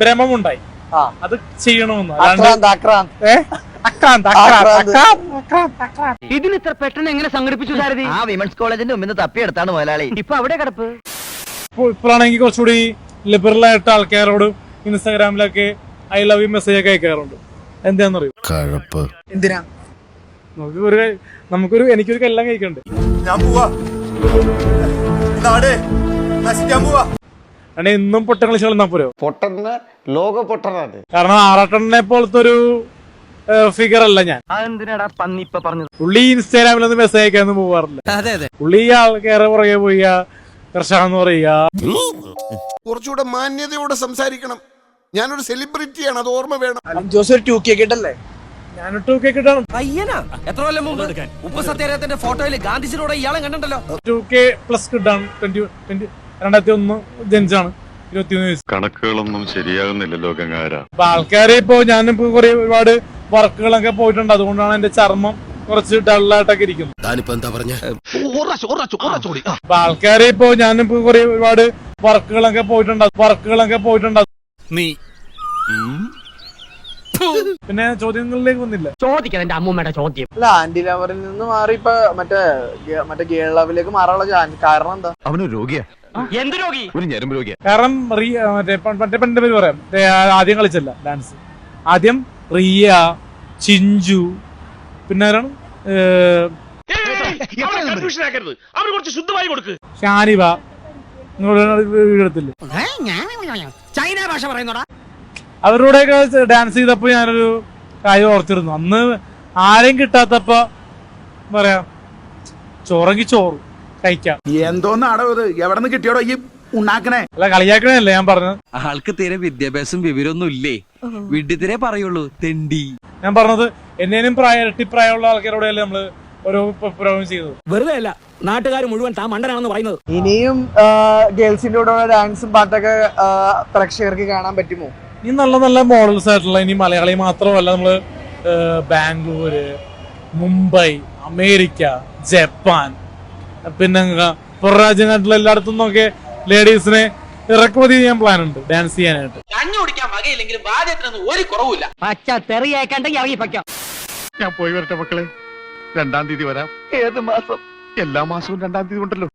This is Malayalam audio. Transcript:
ഭ്രമമുണ്ടായി, അത് ചെയ്യണമെന്ന്. ഇതിന് ഇത്ര പെട്ടെന്ന് എങ്ങനെ സംഘടിപ്പിച്ചു സാരഥി? ആ വിമൻസ് കോളേജിന്റെ മുമ്പിൽ നിന്ന് തപ്പിയെടുത്താണ് മുതലാളി. ഇപ്പൊ അവിടെ കിടപ്പ്. ഇപ്പോഴാണെങ്കിൽ കുറച്ചുകൂടി ലിബറൽ ആയിട്ട് ആൾക്കാരോട് ഇൻസ്റ്റാഗ്രാമിലൊക്കെ ഐ ലവ് യു മെസ്സേജ് ഒക്കെ അയക്കാറുണ്ട്. എന്താന്നറിയോ? എന്തിനാ? എനിക്കൊരു കല്യാണം കഴിക്കണ്ടേ? കാരണം എന്നും പൊട്ടൻ കളിച്ച് കളിന്നാ പോരോ? പൊട്ടന് ലോക പൊട്ടനാണ്. കാരണം ആറാട്ടനെ പോലത്തെ ഒരു ഫിഗർ അല്ല ഞാൻ. അതെന്തിനാടാ പന്നി ഇപ്പൊ പറഞ്ഞത്? പുള്ളി ഇൻസ്റ്റാഗ്രാമിലൊന്നും മെസ്സേജ് അയക്കാനൊന്നും പോവാറില്ല. പുള്ളി ആൾക്കാരെ പുറകെ പോയ കർഷകന്ന് പറയുക. കുറച്ചുകൂടെ മാന്യതയോടെ സംസാരിക്കണം. ഞാനൊരു സെലിബ്രിറ്റിയാണ്, അത് ഓർമ്മ വേണം. ജോസ് ഒരു 2K കിട്ടല്ലേ? ഞാൻ 2K കിട്ടാണ്. പയ്യനാ എത്ര കൊല്ലം മുമ്പ് ഉപ്പ് സത്യാഗ്രഹത്തിന്റെ ഫോട്ടോയിൽ ഗാന്ധിജിയുടെ ഇയാളെ കണ്ടല്ലോ. 2K plus കിട്ടാണ്. 2001 ജനിച്ചാണ്, 21 വയസ്സ്. കണക്കുകളൊന്നും ശരിയാകുന്നില്ലല്ലോ ഗംഗാര. അപ്പൊ ആൾക്കാരെ ഇപ്പൊ ഞാനിപ്പോ ഒരുപാട് വർക്കുകളൊക്കെ പോയിട്ടുണ്ട്. അതുകൊണ്ടാണ് എന്റെ ചർമ്മം കുറച്ച് ഡള്ളായിട്ടൊക്കെ ഇരിക്കുന്നത്. അപ്പൊ ആൾക്കാരെ ഇപ്പൊ ഞാനിപ്പോ ഒരുപാട് വർക്കുകളൊക്കെ പോയിട്ടുണ്ട്. നീ പിന്നെ ചോദ്യങ്ങളിലേക്ക് വന്നില്ല. ചോദിക്കണം എന്റെ അമ്മൂമ്മയുടെ ചോദ്യം. അല്ല, ആന്റി ലവറിൽ നിന്ന് മാറി ഇപ്പൊ മറ്റേ ഗേൾ ലവിലേക്ക് മാറാനുള്ള കാരണം എന്താ? അവനൊരു രോഗിയാ. എന്ത് രോഗി? ഒരു ഞരമ്പ് രോഗിയാ. കാരണം മറ്റേ പെണ്ണിന്റെ പേര് പറയാം. ആദ്യം കളിച്ചല്ല ഡാൻസ്. ആദ്യം റിയ, ചിഞ്ചു, പിന്നെ ആരാണ്, ഷാനിവ, വീടെടുത്തില്ലേ? ചൈന ഭാഷ പറയുന്നോടാ. അവരോടെയൊക്കെ ഡാൻസ് ചെയ്തപ്പോ ഞാനൊരു കാര്യം ഓർത്തിരുന്നു. അന്ന് ആരെയും കിട്ടാത്തപ്പോ പറയാ, ചോറെങ്കിൽ ചോറ് കഴിക്കാം. എന്തോന്നാടോ ഇത്? എവിടെ നിന്ന് കിട്ടിയോടോ ഈ ഉണ്ടാക്കണേ? അല്ല, കളിയാക്കണല്ലേ ഞാൻ പറഞ്ഞത്. ആൾക്ക് തീരെ വിദ്യാഭ്യാസം വിവരമൊന്നും ഇല്ലേ? വിഡ്ഢിത്തിരെ പറയുള്ളൂ, തെണ്ടി. ഞാൻ പറഞ്ഞത് എന്നേനും ഇരട്ടി പ്രായമുള്ള ആൾക്കാരോടെയല്ലേ നമ്മള് ഓരോ പ്രോഗ്രാം ചെയ്തത്. വെറുതെ അല്ല, നാട്ടുകാർ മുഴുവൻ താൻ മണ്ടനാണെന്ന് പറയുന്നത്. ഇനിയും ഗേൾസിന്റെ കൂടെ ഡാൻസും പാട്ടൊക്കെ പ്രേക്ഷകർക്ക് കാണാൻ പറ്റുമോ? ഈ നല്ല നല്ല മോഡൽസ് ആയിട്ടുള്ള, ഇനി മലയാളി മാത്രമല്ല, നമ്മള് ബാംഗ്ലൂര്, മുംബൈ, അമേരിക്ക, ജപ്പാൻ, പിന്നെ പുറം രാജ്യങ്ങളിലുള്ള എല്ലായിടത്തു നിന്നൊക്കെ ലേഡീസിനെ ഇറക്കുമതി ചെയ്യാൻ പ്ലാൻ ഉണ്ട് ഡാൻസ് ചെയ്യാനായിട്ട്. കഞ്ഞി കുടിക്കാൻ വകയില്ലെങ്കിലും ബാധ്യത്തിനൊന്നും ഒരു കുറവില്ല. പച്ച തെറിയേക്കണ്ടെങ്കിൽ ഇറങ്ങി പയ്ക്കാം. ഞാൻ പോയി വരട്ടെ മക്കളെ. 2-ാം തീയതി വരാം. ഏത് മാസം? എല്ലാ മാസവും 2-ാം തീയതി ഉണ്ടല്ലോ.